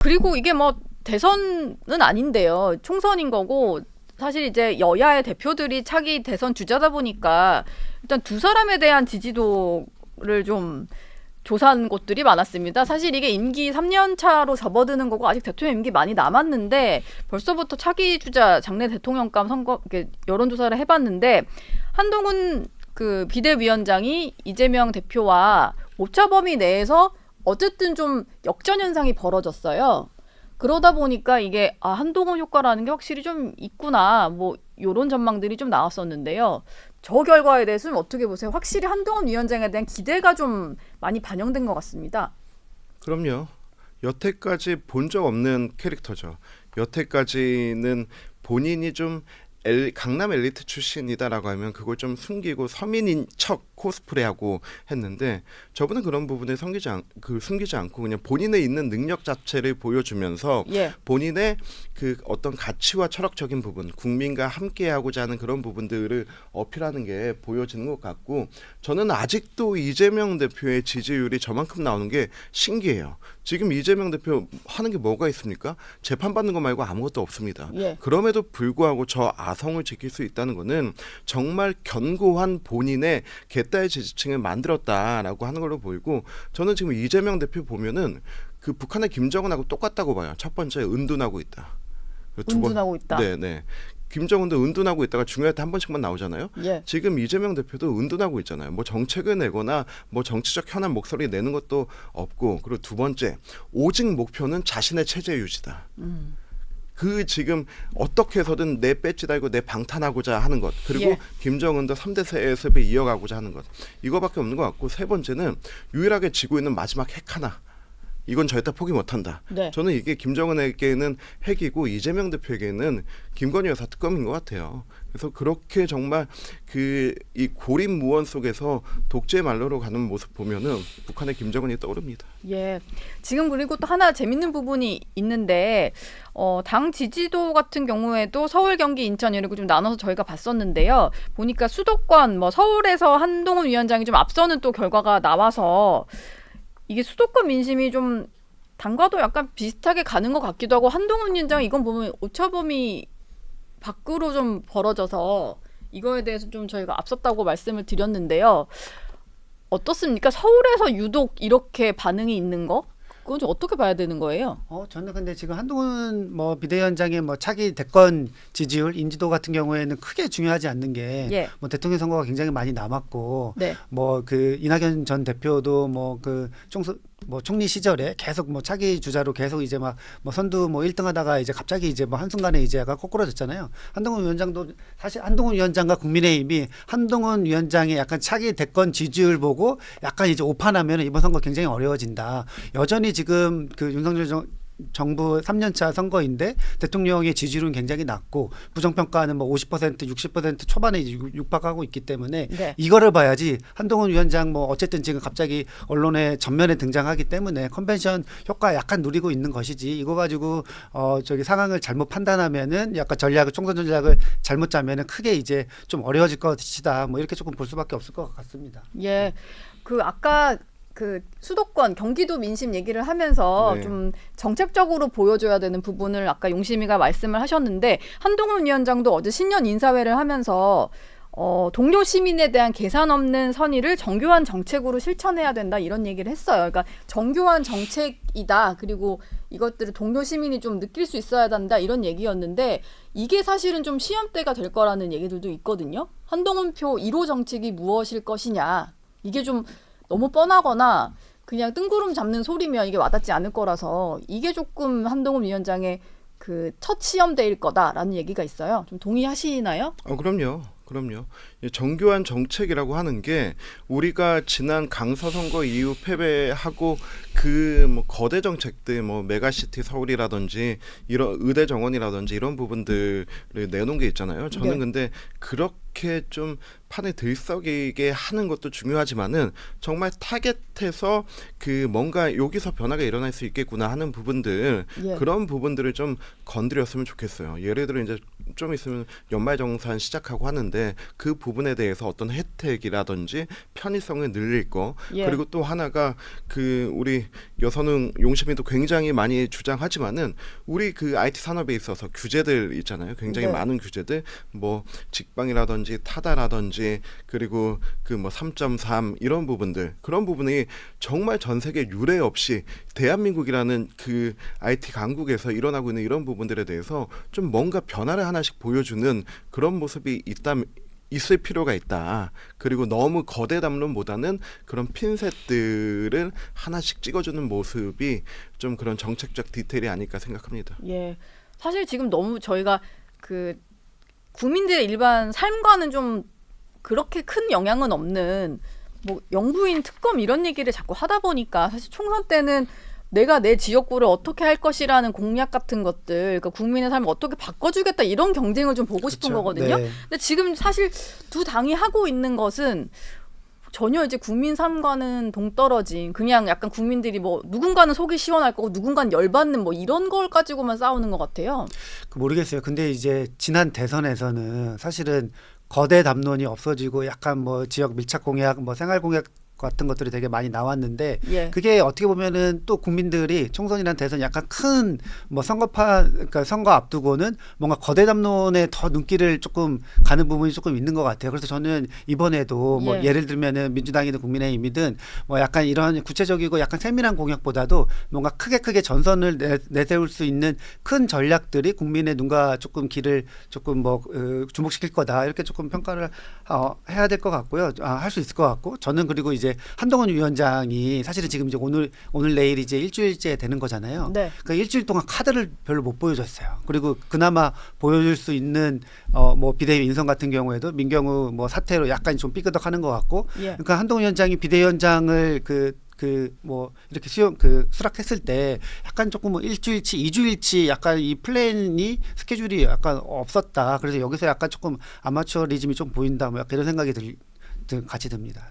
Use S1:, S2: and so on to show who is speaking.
S1: 그리고 이게 뭐 대선은 아닌데요. 총선인 거고 사실 이제 여야의 대표들이 차기 대선 주자다 보니까 일단 두 사람에 대한 지지도를 좀 조사한 곳들이 많았습니다. 사실 이게 임기 3년 차로 접어드는 거고 아직 대통령 임기 많이 남았는데 벌써부터 차기 주자 장래 대통령감 선거 이렇게 여론조사를 해봤는데 한동훈 그 비대위원장이 이재명 대표와 오차 범위 내에서 어쨌든 좀 역전 현상이 벌어졌어요. 그러다 보니까 이게 한동훈 효과라는 게 확실히 좀 있구나 뭐 요런 전망들이 좀 나왔었는데요. 저 결과에 대해서는 어떻게 보세요? 확실히 한동훈 위원장에 대한 기대가 좀 많이 반영된 것 같습니다.
S2: 그럼요. 여태까지 본 적 없는 캐릭터죠. 여태까지는 본인이 좀 강남 엘리트 출신이다라고 하면 그걸 좀 숨기고 서민인 척 코스프레하고 했는데 저분은 그런 부분을 숨기지 않고 그냥 본인의 있는 능력 자체를 보여주면서
S1: 예.
S2: 본인의 그 어떤 가치와 철학적인 부분, 국민과 함께하고자 하는 그런 부분들을 어필하는 게 보여지는 것 같고 저는 아직도 이재명 대표의 지지율이 저만큼 나오는 게 신기해요. 지금 이재명 대표 하는 게 뭐가 있습니까? 재판받는 거 말고 아무것도 없습니다.
S1: 예.
S2: 그럼에도 불구하고 저 아성을 지킬 수 있다는 거는 정말 견고한 본인의 개딸 지지층을 만들었다라고 하는 걸로 보이고 저는 지금 이재명 대표 보면은 그 북한의 김정은하고 똑같다고 봐요. 첫 번째 은둔하고 있다.
S1: 은둔하고 있다.
S2: 네네. 김정은도 은둔하고 있다가 중요할 때 한 번씩만 나오잖아요.
S1: 예.
S2: 지금 이재명 대표도 은둔하고 있잖아요. 뭐 정책을 내거나 뭐 정치적 현안 목소리 내는 것도 없고 그리고 두 번째 오직 목표는 자신의 체제 유지다. 그 지금 어떻게 해서든 내 배지 달고 내 방탄하고자 하는 것 그리고
S1: 예.
S2: 김정은도 3대 세습을 이어가고자 하는 것 이거밖에 없는 것 같고 세 번째는 유일하게 지고 있는 마지막 핵 하나 이건 절대 포기 못한다.
S1: 네.
S2: 저는 이게 김정은에게는 핵이고 이재명 대표에게는 김건희 여사 특검인 것 같아요. 그래서 그렇게 정말 그 이 고립무원 속에서 독재 말로로 가는 모습 보면은 북한의 김정은이 떠오릅니다.
S1: 예. 지금 그리고 또 하나 재밌는 부분이 있는데 당 지지도 같은 경우에도 서울, 경기, 인천 이렇게 좀 나눠서 저희가 봤었는데요. 보니까 수도권 뭐 서울에서 한동훈 위원장이 좀 앞서는 또 결과가 나와서 이게 수도권 민심이 좀 당과도 약간 비슷하게 가는 것 같기도 하고 한동훈 위원장 이건 보면 오차범위 밖으로 좀 벌어져서 이거에 대해서 좀 저희가 앞섰다고 말씀을 드렸는데요. 어떻습니까? 서울에서 유독 이렇게 반응이 있는 거? 그건 좀 어떻게 봐야 되는 거예요?
S3: 저는 근데 지금 한동훈 뭐 비대위원장의 뭐 차기 대권 지지율 인지도 같은 경우에는 크게 중요하지 않는 게
S1: 예.
S3: 뭐 대통령 선거가 굉장히 많이 남았고
S1: 네.
S3: 뭐 그 이낙연 전 대표도 뭐 그 총리 시절에 계속 뭐 차기 주자로 계속 이제 막 뭐 선두 뭐 1등 하다가 이제 갑자기 이제 뭐 한순간에 이제 약간 거꾸로졌잖아요. 한동훈 위원장도 사실 한동훈 위원장과 국민의힘이 한동훈 위원장의 약간 차기 대권 지지율 보고 약간 이제 오판하면 이번 선거 굉장히 어려워진다. 여전히 지금 그 윤석열 정부 3년차 선거인데 대통령의 지지율은 굉장히 낮고 부정평가는 뭐 50%, 60% 초반에 육박하고 있기 때문에
S1: 네.
S3: 이거를 봐야지 한동훈 위원장 뭐 어쨌든 지금 갑자기 언론의 전면에 등장하기 때문에 컨벤션 효과 약간 누리고 있는 것이지 이거 가지고 저기 상황을 잘못 판단하면은 약간 총선 전략을 잘못 짜면은 크게 이제 좀 어려워질 것이다 뭐 이렇게 조금 볼 수밖에 없을 것 같습니다.
S1: 예. 그 아까 그 수도권 경기도 민심 얘기를 하면서
S2: 네.
S1: 좀 정책적으로 보여줘야 되는 부분을 아까 용심이가 말씀을 하셨는데 한동훈 위원장도 어제 신년 인사회를 하면서 동료 시민에 대한 계산 없는 선의를 정교한 정책으로 실천해야 된다 이런 얘기를 했어요. 그러니까 정교한 정책이다. 그리고 이것들을 동료 시민이 좀 느낄 수 있어야 한다 이런 얘기였는데 이게 사실은 좀 시험대가 될 거라는 얘기들도 있거든요. 한동훈표 1호 정책이 무엇일 것이냐. 이게 좀 너무 뻔하거나 그냥 뜬구름 잡는 소리면 이게 와닿지 않을 거라서 이게 조금 한동훈 위원장의 그 첫 시험대일 거다라는 얘기가 있어요. 좀 동의하시나요?
S2: 그럼요. 이 정교한 정책이라고 하는 게 우리가 지난 강서 선거 이후 패배하고 그 뭐 거대 정책들 뭐 메가시티 서울이라든지 이런 의대 정원이라든지 이런 부분들을 내놓은 게 있잖아요. 저는
S1: 네.
S2: 근데 그렇게 좀 판에 들썩이게 하는 것도 중요하지만은 정말 타겟해서 그 뭔가 여기서 변화가 일어날 수 있겠구나 하는 부분들
S1: 예.
S2: 그런 부분들을 좀 건드렸으면 좋겠어요. 예를 들어 이제 좀 있으면 연말정산 시작하고 하는데 그 부분에 대해서 어떤 혜택이라든지 편의성을 늘릴 거
S1: 예.
S2: 그리고 또 하나가 그 우리 여선웅 용심이도 굉장히 많이 주장하지만은 우리 그 IT 산업에 있어서 규제들 있잖아요. 굉장히
S1: 네.
S2: 많은 규제들 뭐 직방이라든지 타다라든지 그리고 그 뭐 3.3 이런 부분들 그런 부분이 정말 전 세계 유례 없이 대한민국이라는 그 IT 강국에서 일어나고 있는 이런 부분들에 대해서 좀 뭔가 변화를 하나씩 보여주는 그런 모습이 있을 필요가 있다. 그리고 너무 거대 담론보다는 그런 핀셋들을 하나씩 찍어주는 모습이 좀 그런 정책적 디테일이 아닐까 생각합니다.
S1: 예. 사실 지금 너무 저희가 그 국민들의 일반 삶과는 좀 그렇게 큰 영향은 없는 뭐 영부인 특검 이런 얘기를 자꾸 하다 보니까 사실 총선 때는 내가 내 지역구를 어떻게 할 것이라는 공약 같은 것들, 그러니까 국민의 삶을 어떻게 바꿔주겠다 이런 경쟁을 좀 보고 싶은
S3: 그렇죠.
S1: 거거든요.
S3: 네.
S1: 근데 지금 사실 두 당이 하고 있는 것은 전혀 이제 국민 삶과는 동떨어진 그냥 약간 국민들이 뭐 누군가는 속이 시원할 거고 누군가는 열받는 뭐 이런 걸 가지고만 싸우는 것 같아요.
S3: 모르겠어요. 근데 이제 지난 대선에서는 사실은 거대 담론이 없어지고 약간 뭐 지역 밀착 공약, 뭐 생활 공약 같은 것들이 되게 많이 나왔는데
S1: 예.
S3: 그게 어떻게 보면은 또 국민들이 총선이란 대선 약간 큰 뭐 선거판 그러니까 선거 앞두고는 뭔가 거대 담론에 더 눈길을 조금 가는 부분이 조금 있는 것 같아요. 그래서 저는 이번에도 뭐
S1: 예.
S3: 예를 들면은 민주당이든 국민의힘이든 뭐 약간 이런 구체적이고 약간 세밀한 공약보다도 뭔가 크게 전선을 내세울 수 있는 큰 전략들이 국민의 눈과 조금 길을 조금 뭐 주목시킬 거다 이렇게 조금 평가를 해야 될 것 같고요. 할 수 있을 것 같고 저는 그리고 이제 한동훈 위원장이 사실은 지금 이제 오늘 내일 이제 일주일째 되는 거잖아요.
S1: 네.
S3: 그러니까 일주일 동안 카드를 별로 못 보여줬어요. 그리고 그나마 보여줄 수 있는 뭐 비대위 인선 같은 경우에도 민경우 뭐 사태로 약간 좀 삐그덕하는 것 같고,
S1: 예.
S3: 그러니까 한동훈 위원장이 비대위원장을 뭐 이렇게 수락했을 때 약간 조금 뭐 일주일치, 2주일치 약간 이 플랜이 스케줄이 약간 없었다. 그래서 여기서 약간 조금 아마추어리즘이 좀 보인다. 뭐 약간 이런 생각이 같이 듭니다. 네.